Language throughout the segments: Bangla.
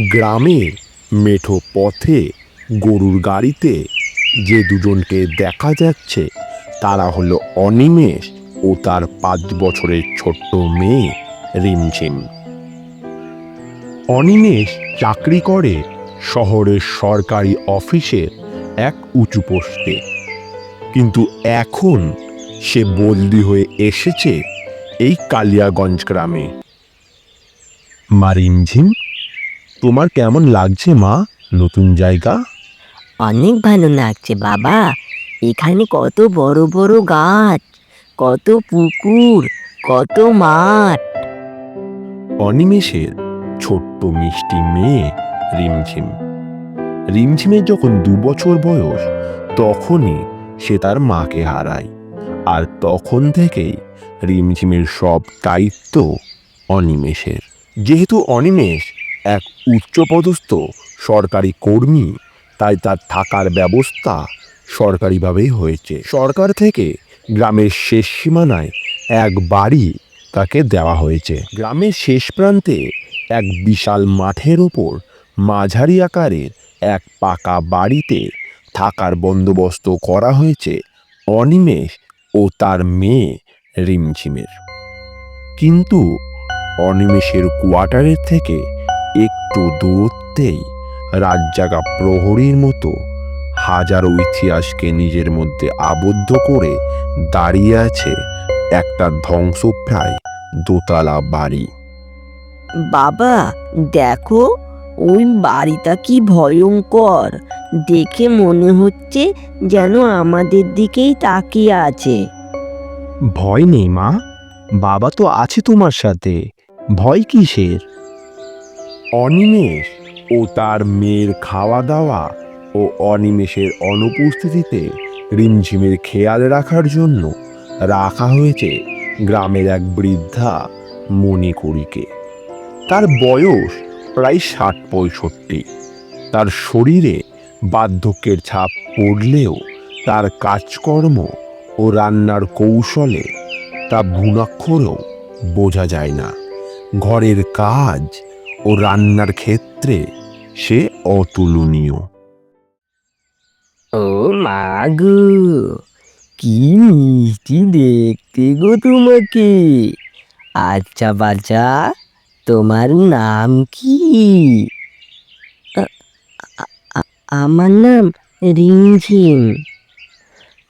গ্রামের মেঠো পথে গরুর গাড়িতে যে দুজনকে দেখা যাচ্ছে তারা হলো অনিমেষ ও তার 5 বছরের ছোট্ট মেয়ে রিমঝিম। অনিমেষ চাকরি করে শহরের সরকারি অফিসের এক উঁচু পোস্টে, কিন্তু এখন সে বদলি হয়ে এসেছে এই কালিয়াগঞ্জ গ্রামে। মা রিমঝিম, তোমার কেমন লাগছে মা নতুন জায়গা? অনেক ভালো লাগছে বাবা। এখানে কত বড় বড় গাছ, কত পুকুর, কত মাঠ। অনিমেষের ছোট্ট মিষ্টি মেয়ে রিমঝিম। রিমঝিমের যখন 2 বছর বয়স তখনই সে তার মাকে হারায়, আর তখন থেকেই রিমঝিমের সব দায়িত্ব অনিমেষের। যেহেতু অনিমেষ এক উচ্চপদস্থ সরকারি কর্মী, তাই তার থাকার ব্যবস্থা সরকারিভাবেই হয়েছে। সরকার থেকে গ্রামের শেষ সীমানায় এক বাড়ি তাকে দেওয়া হয়েছে। গ্রামের শেষ প্রান্তে এক বিশাল মাঠের ওপর মাঝারি আকারের এক পাকা বাড়িতে থাকার বন্দোবস্ত করা হয়েছে অনিমেষ ও তার মেয়ে রিমঝিমের। কিন্তু অনিমেষের কোয়ার্টারের থেকে একটু দূরত্বেই রাতজাগা প্রহরীর মতো হাজারো ইতিহাসকে নিজের মধ্যে আবদ্ধ করে দাঁড়িয়ে আছে একটা ধ্বংসপ্রায় দোতলা বাড়ি। বাবা দেখো, ওই বাড়িটা কি ভয়ঙ্কর! দেখে মনে হচ্ছে যেন আমাদের দিকেই তাকিয়ে আছে। ভয় নেই মা, বাবা তো আছে তোমার সাথে, ভয় কিসের? অনিমেষ ও তার মেয়ের খাওয়া দাওয়া ও অনিমেষের অনুপস্থিতিতে রিমঝিমের খেয়াল রাখার জন্য রাখা হয়েছে গ্রামের এক বৃদ্ধা মণিকুড়িকে। তার বয়স প্রায় 60-65। তার শরীরে বার্ধক্যের ছাপ পড়লেও তার কাজকর্ম ও রান্নার কৌশলে তা ভুনাক্ষরেও বোঝা যায় না। ঘরের কাজ ও রান্নার ক্ষেত্রে সে অতুলনীয়। ও মা গো, কি মিষ্টি দেখতে গো তোমাকে! আচ্ছা বাচ্চা, তোমার নাম কি? আমার নাম রিমঝিম।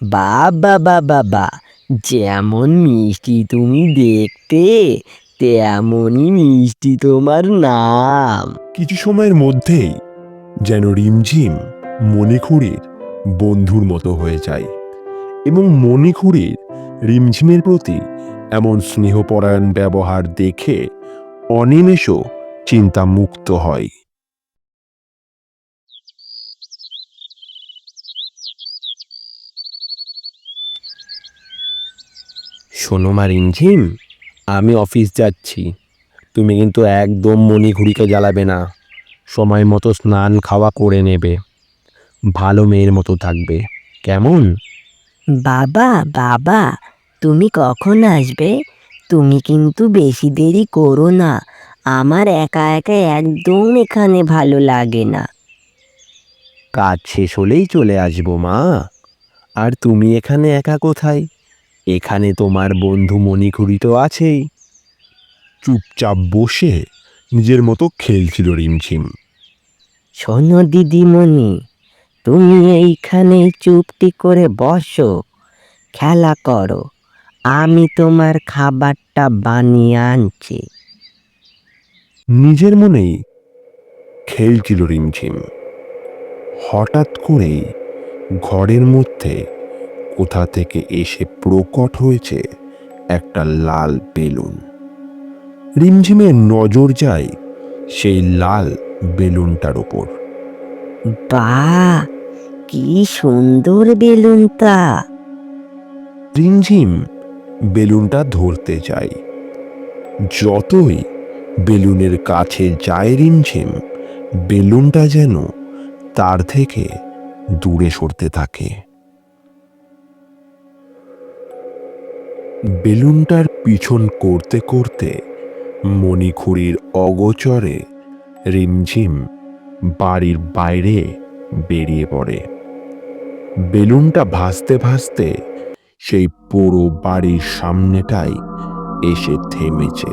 বাবা বাবা বা, যেমন মিষ্টি তুমি দেখতে, তেমনই মিষ্টি তোমার নাম। কিছু সময়ের মধ্যেই যেন রিমঝিম মণিখুড়ির বন্ধুর মতো হয়ে যায়, এবং মণিখুড়ির রিমঝিমের প্রতি এমন স্নেহপরায়ণ ব্যবহার দেখে অনিমেষও চিন্তামুক্ত হয়। শোনো মা রিমঝিম, আমি অফিস যাচ্ছি, তুমি কিন্তু একদম মণিঘুড়িকে জ্বালাবে না। সময় মতো স্নান খাওয়া করে নেবে, ভালো মেয়ের মতো থাকবে, কেমন? বাবা বাবা, তুমি কখন আসবে? তুমি কিন্তু বেশি দেরি করো না। আমার একা একা একদম এখানে ভালো লাগে না। কাজ শেষ হলেই চলে আসবো মা। আর তুমি এখানে একা কোথায়? এখানে তোমার বন্ধু মণিঘুড়ি তো আছেই। চুপচাপ বসে নিজের মতো খেলছিল রিমঝিম। শোনো দিদিমণি, তুমি এইখানে চুপটি করে বসো, খেলা করো, আমি তোমার খাবারটা বানিয়ে আনছি। নিজের মনেই খেলছিল রিমঝিম। হঠাৎ করেই ঘরের মধ্যে কোথা থেকে এসে প্রকট হয়েছে একটা লাল বেলুন। রিমঝিমের নজর যায় সেই লাল বেলুনটার ওপর। বাহ, কি সুন্দর বেলুনটা! রিমঝিম বেলুনটা ধরতে যায়। যতই বেলুনের কাছে যায় রিমঝিম, বেলুনটা যেন তার থেকে দূরে সরতে থাকে। বেলুনটার পিছন করতে করতে মণিখুড়ির অগোচরে রিমঝিম বাড়ির বাইরে বেরিয়ে পড়ে। বেলুনটা ভাসতে ভাসতে সেই পুরো বাড়ির সামনেটাই এসে থেমেছে।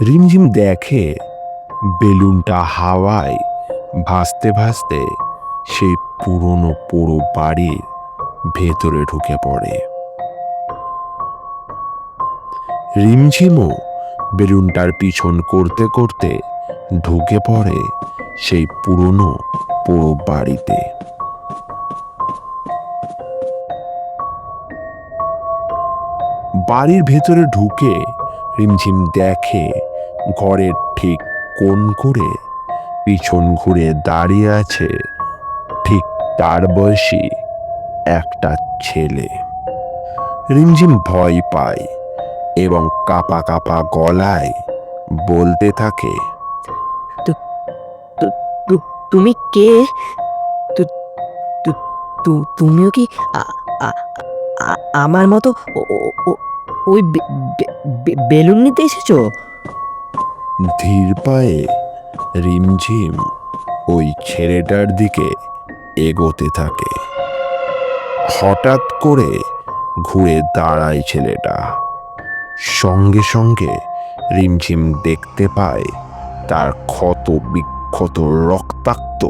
রিমঝিম দেখে বেলুনটা হাওয়ায় ভাসতে ভাসতে সেই পুরো বাড়ির ভেতরে ঢুকে পড়ে। রিমঝিমও বেলুনটার পিছন করতে করতে ঢুকে পড়ে সেই পুরো বাড়িতে। বাড়ির ভেতরে ঢুকে রিমঝিম দেখে ঘরের ঠিক কোণ করে পিছন ঘুরে দাঁড়িয়ে আছে ঠিক তার বয়সী একটা ছেলে। রিমঝিম ভয় পায় এবং কাঁপা কাঁপা গলায় বলতে থাকে, তুমি কে? তু- তুমিও কি আ- আ- আমার মতো ওই বেলুন নিতে এসেছো? ধীর পায়ে রিমঝিম ওই ছেলেটার দিকে এগোতে থাকে। হঠাৎ করে ঘুরে দাঁড়ায় ছেলেটা। সঙ্গে সঙ্গে রিমঝিম দেখতে পায় তার ক্ষত বিক্ষত রক্তাক্ত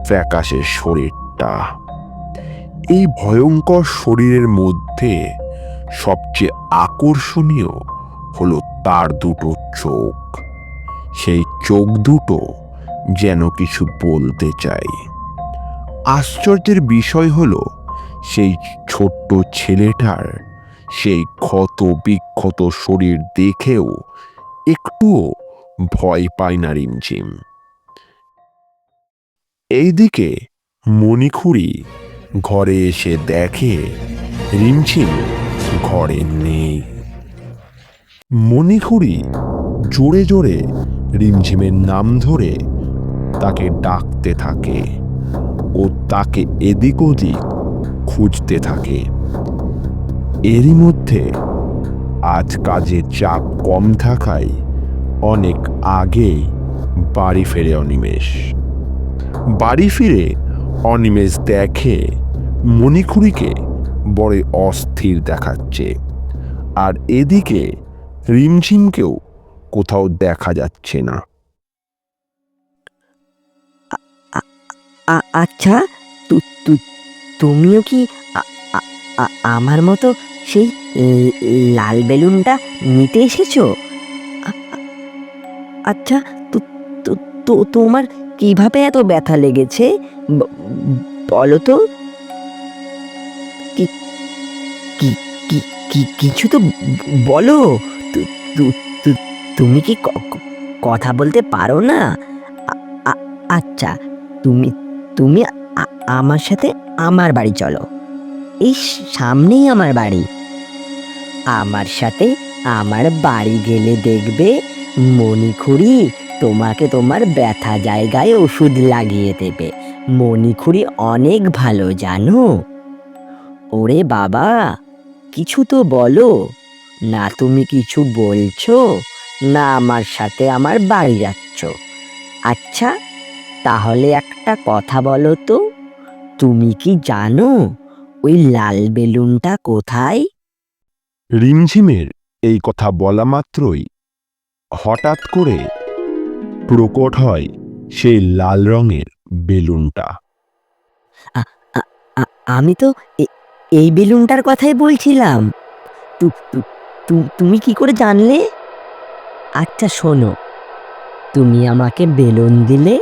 ফ্যাকাশে শরীরটা। এই ভয়ঙ্কর শরীরের মধ্যে সবচেয়ে আকর্ষণীয় হলো তার দুটো চোখ। সেই চোখ দুটো যেন কিছু বলতে চায়। আশ্চর্যের বিষয় হলো সেই ছোট্ট ছেলেটার সেই ক্ষত বিক্ষত শরীর দেখেও একটুও ভয় পায় না রিমঝিম। এইদিকে মণিখুড়ি ঘরে এসে দেখে রিমঝিম ঘরে নেই। মণিখুড়ি জোরে জোরে রিমঝিমের নাম ধরে তাকে ডাকতে থাকে ও তাকে এদিক ওদিক খুঁজতে থাকে। এরই মধ্যে আজ কাজের চাপ কম থাকায় অনেক আগেই বাড়ি ফেরে অনিমেষ। বাড়ি ফিরে অনিমেষ দেখে মণিখুড়িকে বড় অস্থির দেখাচ্ছে, আর এদিকে রিমঝিমকেও কোথাও দেখা যাচ্ছে না। আচ্ছা, তুমিও কি আ- আ- আমার মতো সেই লাল বেলুনটা নিতে এসেছো? আ- আ- আচ্ছা, তোমার কিভাবে এত ব্যথা লেগেছে ব- বলো তো। কি কি কিছু তো বলো। তু- তুমি কি কথা বলতে পারো না? আ- আ- আচ্ছা, তুমি তুমি আমার সাথে আমার বাড়ি চলো। এই সামনেই আমার বাড়ি। আমার সাথে আমার বাড়ি গেলে দেখবে মণিখুড়ি তোমাকে তোমার ব্যথা জায়গায় ওষুধ লাগিয়ে দেবে। মণিখুড়ি অনেক ভালো, জানো? ওরে বাবা, কিছু তো বলো না। তুমি কিছু বলছো না, আমার সাথে আমার বাড়ি যাচ্ছ। আচ্ছা, তাহলে একটা কথা বলো তো, তুমি কি জানো ওই লাল বেলুনটা কোথায়? রিমঝিমের এই কথা বলা মাত্রই হঠাৎ করে প্রকট হয় সেই লাল রঙের বেলুনটা। আ- আ- আমি তো এই বেলুনটার কথাই বলছিলাম। তুমি কি করে জানলে? আচ্ছা শোনো, তুমি আমাকে বেলুন দিলে,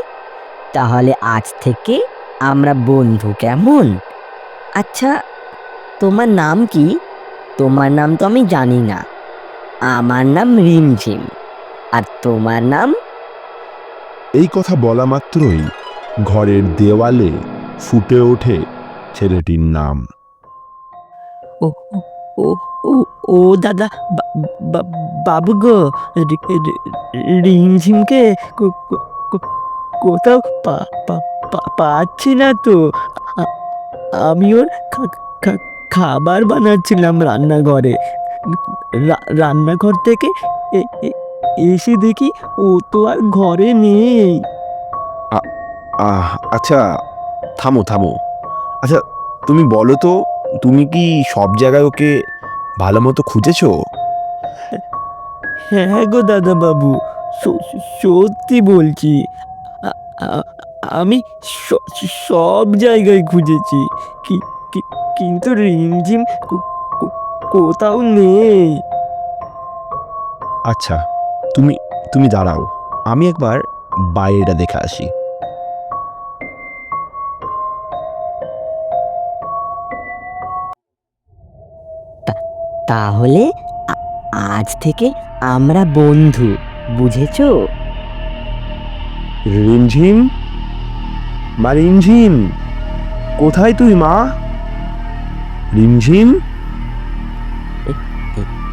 তাহলে আজ থেকে আমরা বন্ধু, কেমন? আচ্ছা, তোমার নাম কি? তোমার নাম তো আমি জানি না। আমার নাম রিমঝিম। আর তোমার নাম? এই কথা বলা মাত্রই ঘরের দেওয়ালে ফুটে ওঠে ছেলেটির নাম। ও ও ও ও দাদা, বা- বা- বাবু গো, রিমঝিমকে কোথাও পাচ্ছি না তো। আ- আমি ওর খাবার বানাচ্ছিলাম রান্নাঘরে। রান্নাঘর থেকে এসে দেখি ও তো আর ঘরে নেই। আচ্ছা, থামো থামো। আচ্ছা, তুমি বলো তো, তুমি কি সব জায়গায় ওকে ভালো মতো খুঁজেছো? হ্যাঁ গো দাদা বাবু, সত্যি বলছি। আ- আ- আমি সব জায়গায় খুঁজেছি, কি- কিন্তু রিমঝিম কোথাও নেই। আচ্ছা, তুমি তুমি দাঁড়াও, আমি একবার বাইরেটা দেখে আসি। তাহলে আজ থেকে আমরা বন্ধু, বুঝেছো? রিমঝিম, মা রিমঝিম, কোথায় তুই মা? রিমঝিম।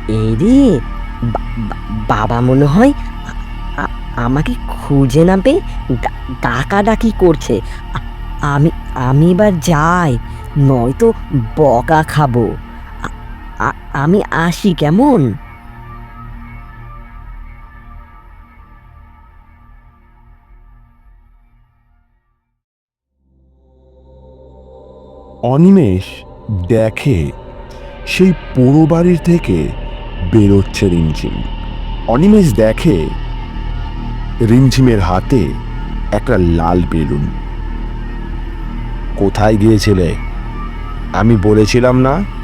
এই রে, বাবা মনে হয় আ- আমাকে খুঁজে না পেয়ে ডাকাডাকি করছে। আমি আমি এবার যাই, নয়তো বকা খাবো। আমি আসি, কেমন? অনিমেষ দেখে সেই পুরো বাড়ির থেকে বেরোচ্ছে রিমঝিম। অনিমেষ দেখে রিমঝিমের হাতে একটা লাল বেলুন। কোথায় গিয়েছিলে? আমি বলেছিলাম না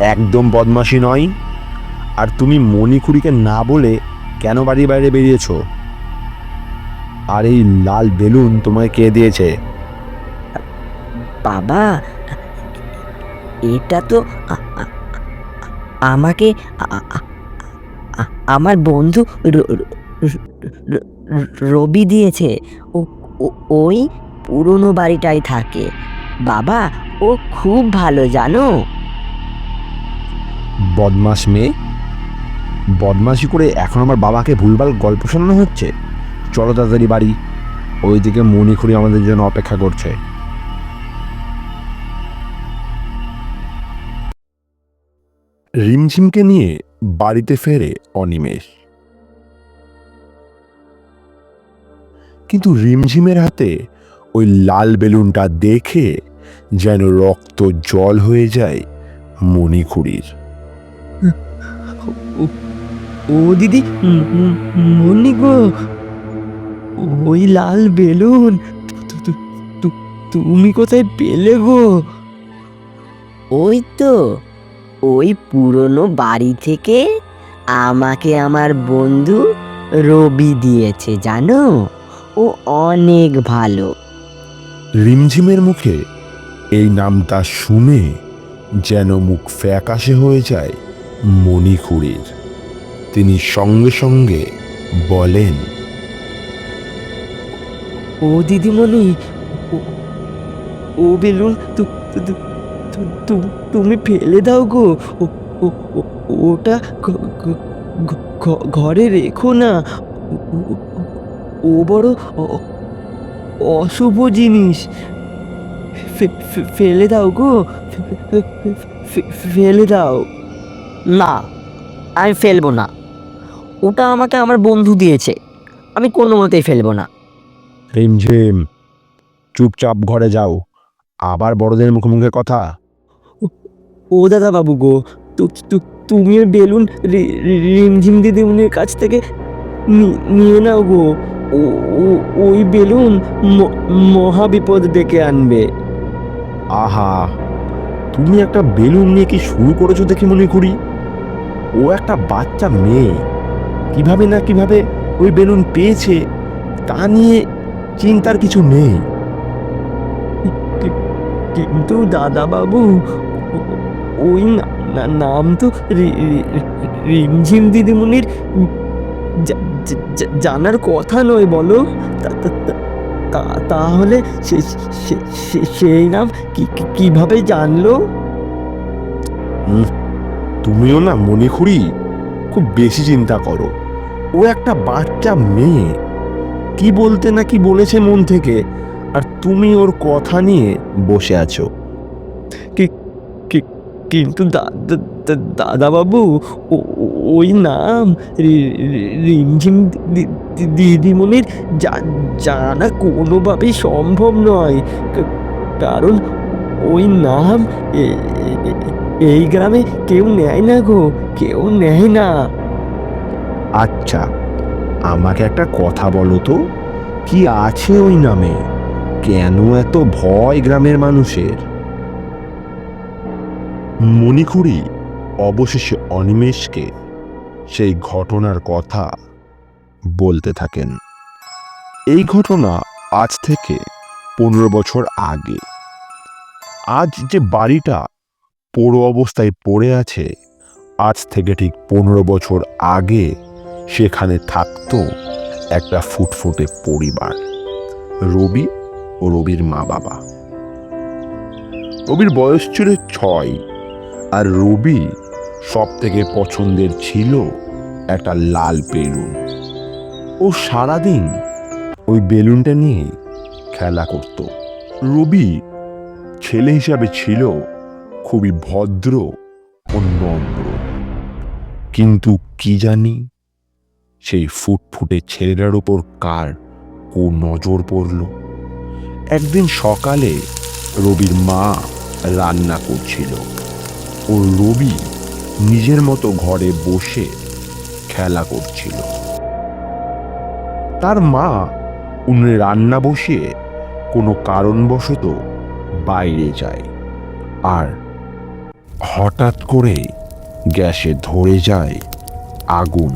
একদম বদমাশি নয়। আর তুমি মণিখুড়িকে না বলে কেন বাড়ির বাইরে বেরিয়েছো? আর এই লাল বেলুন তোমায় কে দিয়েছে? বাবা, এটা তো আমাকে আমার বন্ধু রবি দিয়েছে। ওই পুরনো বাড়িটাই থাকে। বাবা, ও খুব ভালো, জানো। বদমাস মেয়ে, বদমাশি করে এখন আমার বাবাকে ভুলভাল গল্প শোনানো হচ্ছে। চলো তাড়াতাড়ি বাড়ি, ওইদিকে মণিখুড়ি আমাদের জন্য অপেক্ষা করছে। রিমঝিমকে নিয়ে বাড়িতে ফেরে অনিমেষ, কিন্তু রিমঝিমের হাতে ওই লাল বেলুনটা দেখে যেন রক্ত জল হয়ে যায় মণিখুড়ির। ও দিদি, মনি গো, ওই লাল বেলুন তুমি কোথায় পেলে গো? ওই তো, ওই পুরনো বাড়ি থেকে আমাকে আমার বন্ধু রবি দিয়েছে, জানো। ও অনেক ভালো। রিমঝিমের মুখে এই নামটা শুনে যেন মুখ ফ্যাকাশে হয়ে যায় মণিখুড়ির। তিনি সঙ্গে সঙ্গে বলেন, ও দিদিমণি, ও বেলুন তুমি ফেলে দাও গো। ওটা ঘরে রেখো না। ও বড় অশুভ জিনিস। ফেলে দাও গো, ফেলে দাও। না, আমি ফেলবো না। ওটা আমাকে আমার বন্ধু দিয়েছে, আমি কোনো মতেই ফেলবো না। রিমঝিম, চুপচাপ ঘরে যাও, আবার বড়দের মুখে মুখে কথা। ও দাদা বাবু গো, তুমি ওই বেলুন রিমঝিম দিদিমণির কাছ থেকে নিয়ে নাও গো। ওই বেলুন মহা বিপদ ডেকে আনবে। আহা, তুমি একটা বেলুন নিয়ে কি শুরু করেছো দেখি মণিখুড়ি। ও একটা বাচ্চা মেয়ে, কিভাবে না কিভাবে ওই বেলুন পেয়েছে তা নিয়ে চিন্তার কিছু নেই। কিন্তু দাদা বাবু, ওই নাম তো রিমঝিম দিদিমণির জানার কথা নয়, বলো। তাহলে সেই নাম কিভাবে জানলো? তুমিও না মণিখুড়ি খুব বেশি চিন্তা করো। ও একটা বাচ্চা মেয়ে, কি বলতে না কি বলেছে মন থেকে, আর তুমি ওর কথা নিয়ে বসে আছো। কিন্তু দাদাবাবু, ওই নাম রিমঝিম দিদিমণির জানা কোনোভাবেই সম্ভব নয়। কারণ ওই নাম এই গ্রামে কেউ নেয় না গো, কেউ নেয় না। আচ্ছা, আমাকে একটা কথা বলো তো, কি আছে ওই নামে? কেন এত ভয় গ্রামের মানুষের? মণিখুড়ি অবশেষে অনিমেষকে সেই ঘটনার কথা বলতে থাকেন। এই ঘটনা আজ থেকে 15 বছর আগে। আজ যে বাড়িটা পোড়ো অবস্থায় পড়ে আছে, আজ থেকে ঠিক 15 বছর আগে সেখানে থাকতো একটা ফুটফুটে পরিবার, রবি ও রবির মা বাবা। রবির বয়স ছিল 6, আর রবি সব থেকে পছন্দের ছিল একটা লাল বেলুন। ও সারাদিন ওই বেলুনটা নিয়ে খেলা করত। রবি ছেলে হিসাবে ছিল খুবই ভদ্র ও নম্র, কিন্তু কি জানি সেই ফুটফুটে ছেলেটার উপর কার নজর পড়ল। একদিন সকালে রবির মা রান্না করছিল, ও রবি নিজের মতো ঘরে বসে খেলা করছিল। তার মা উনুনে রান্না বসিয়ে কোনো কারণবশত বাইরে যায়, আর হঠাৎ করে গ্যাসে ধরে যায় আগুন।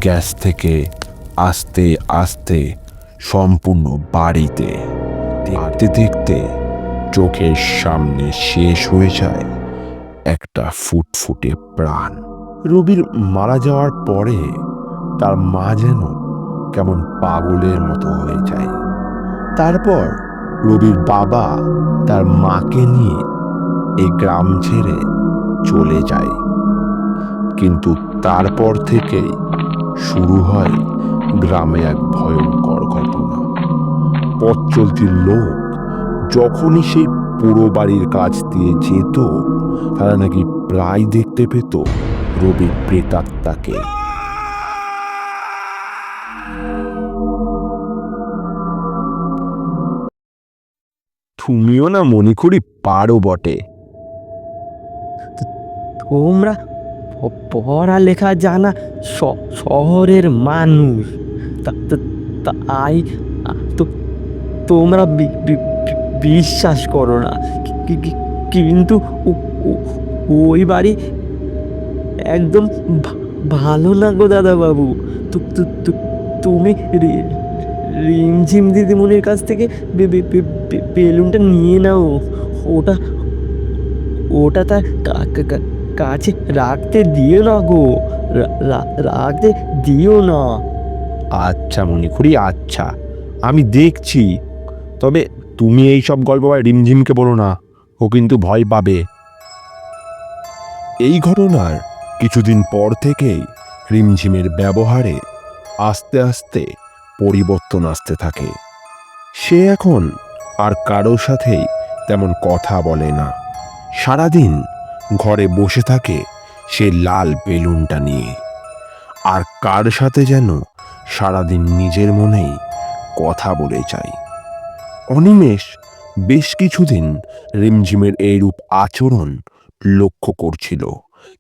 গ্যাস থেকে আস্তে আস্তে সম্পূর্ণ বাড়িতে দেখতে দেখতে চোখের সামনে শেষ হয়ে যায় একটা ফুটফুটে প্রাণ। রবির মারা যাওয়ার পরে তার মা যেন কেমন পাগলের মতো হয়ে যায়। তারপর রবির বাবা তার মাকে নিয়ে এই গ্রাম ছেড়ে চলে যায়। কিন্তু তারপর থেকেই শুরু হয় গ্রামে এক ভয়ঙ্কর ঘটনা। পথ চলতির লোক যখনই সেই পুরো বাড়ির কাছ দিয়ে যেত, তারা নাকি প্রায় দেখতে পেত রবির প্রেতাত্মাকে। তুমিও না মণিখুড়ি পারো বটে। তোমরা পড়ালেখা জানা শহরের মানুষ, তাই তোমরা বিশ্বাস করো না। কিন্তু ওই বাড়ি একদম ভালো না গো দাদাবাবু। তুমি রিমঝিম দিদিমণির কাছ থেকে বেলুনটা নিয়ে নাও। ওটা ওটা তার কাছে রাখতে দিও না গো, রাখতে দিও না। আচ্ছা মণিখুড়ি, আচ্ছা, আমি দেখছি। তবে তুমি এই সব গল্প রিমঝিমকে বলো না, ও কিন্তু ভয় পাবে। এই ঘটনার কিছুদিন পর থেকেই রিমঝিমের ব্যবহারে আস্তে আস্তে পরিবর্তন আসতে থাকে। সে এখন আর কারোর সাথেই তেমন কথা বলে না। সারাদিন ঘরে বসে থাকে সে লাল বেলুনটা নিয়ে, আর কার সাথে যেন সারাদিন নিজের মনেই কথা বলে যায়। অনিমেষ বেশ কিছুদিন রিমঝিমের এইরূপ আচরণ লক্ষ্য করছিল,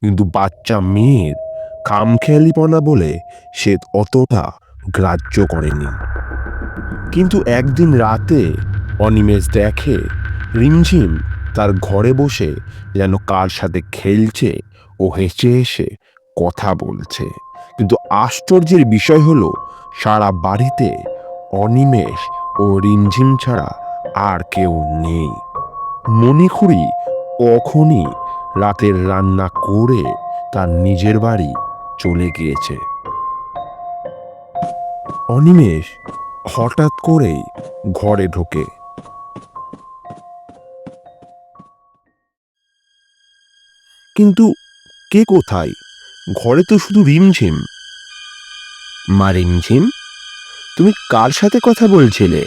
কিন্তু বাচ্চা মেয়ের খামখেয়ালিপনা বলে সে অতটা গ্রাহ্য করেনি। কিন্তু একদিন রাতে অনিমেষ দেখে রিমঝিম তার ঘরে বসে যেন কার সাথে খেলছে ও হেসে হেসে কথা বলছে। কিন্তু আশ্চর্যের বিষয় হলো, সারা বাড়িতে অনিমেষ ও রিমঝিম ছাড়া আর কেউ নেই। মণিখুড়ি কখনই রাতের রান্না করে তার নিজের বাড়ি চলে গিয়েছে। অনিমেষ হঠাৎ করেই ঘরে ঢোকে। কিন্তু কে কোথায়? ঘরে তো শুধু রিমঝিম। মা রিমঝিম, তুমি কার সাথে কথা বলছিলে?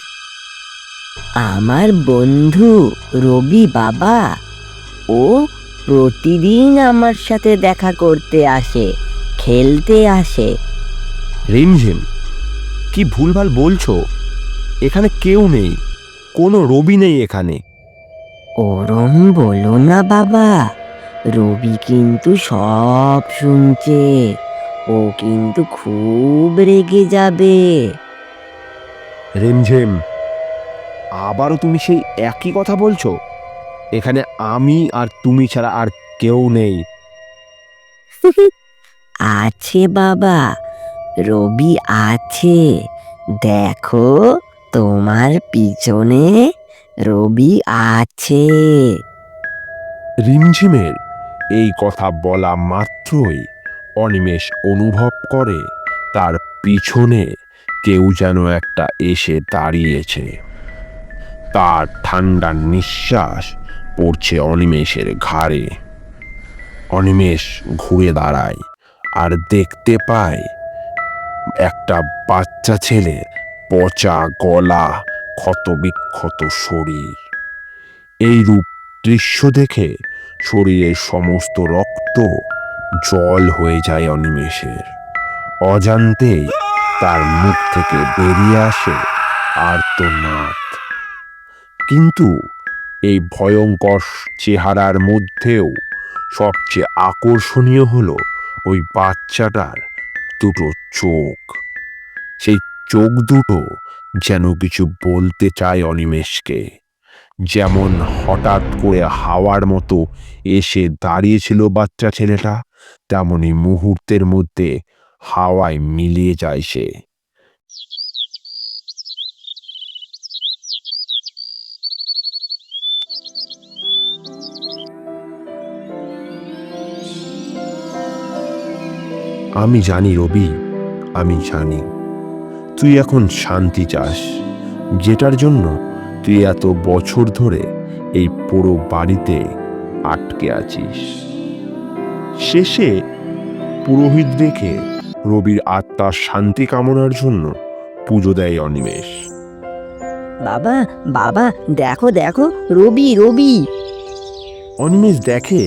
আমার বন্ধু রবি বাবা, ও প্রতিদিন আমার সাথে দেখা করতে আসে, খেলতে আসে। রিমঝিম, কি ভুলভাল বলছো? এখানে কেউ নেই, কোনো রবি নেই এখানে। ওরম বলো না বাবা, রবি কিন্তু সব শুনছে। ও কিন্তু খুব রেগে যাবে। রিমঝিম, আবারও তুমি সেই একই কথা বলছো? এখানে আমি আর তুমি ছাড়া আর কেউ নেই। আছে বাবা, রবি আছে। দেখো, তোমার পিছনে রবি আছে। রিমঝিমের এই কথা বলা মাত্রই অনিমেষ অনুভব করে তার পিছনে কেউ যেন একটা এসে দাঁড়িয়েছে। তার ঠান্ডা নিঃশ্বাস পড়ছে অনিমেষের ঘাড়ে। অনিমেষ ঘুরে দাঁড়ায় আর দেখতে পায় একটা বাচ্চা ছেলের পচা গলা, ক্ষতবিক্ষত শরীর। এই রূপ দৃশ্য দেখে শরীরের সমস্ত রক্ত জল হয়ে যায় অনিমেষের। অজান্তেই তার মুখ থেকে বেরিয়ে আসে আর্তনাদ। কিন্তু এই ভয়ঙ্কর চেহারার মধ্যেও সবচেয়ে আকর্ষণীয় হলো ওই বাচ্চাটার দুটো চোখ। সেই চোখ দুটো যেন কিছু বলতে চায় অনিমেষকে। যেমন হঠাৎ করে হাওয়ার মতো এসে দাঁড়িয়েছিল বাচ্চা ছেলেটা, তেমনি মুহূর্তের মধ্যে হাওয়ায় মিলিয়ে যায় সে। আমি জানি রবি, আমি জানি তুই এখন শান্তি চাস, যেটার জন্য তুই এত বছর ধরে এই পুরো বাড়িতে আটকে আছিস। শেষে পুরোহিত রেখে রবির আত্মার শান্তি কামনার জন্য পুজো দেয় অনিমেষ। বাবা, বাবা, দেখো দেখো, রবি, রবি। অনিমেষ দেখে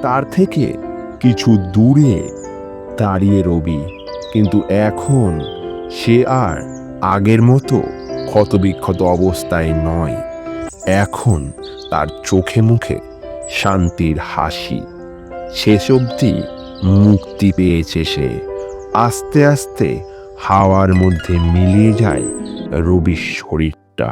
তার থেকে কিছু দূরে দাঁড়িয়ে রবি, কিন্তু এখন সে আর আগের মতো ক্ষতবিক্ষত অবস্থায় নয়। এখন তার চোখে মুখে শান্তির হাসি। শেষ অবধি মুক্তি পেয়েছে সে। আস্তে আস্তে হাওয়ার মধ্যে মিলিয়ে যায় রবির শরীরটা।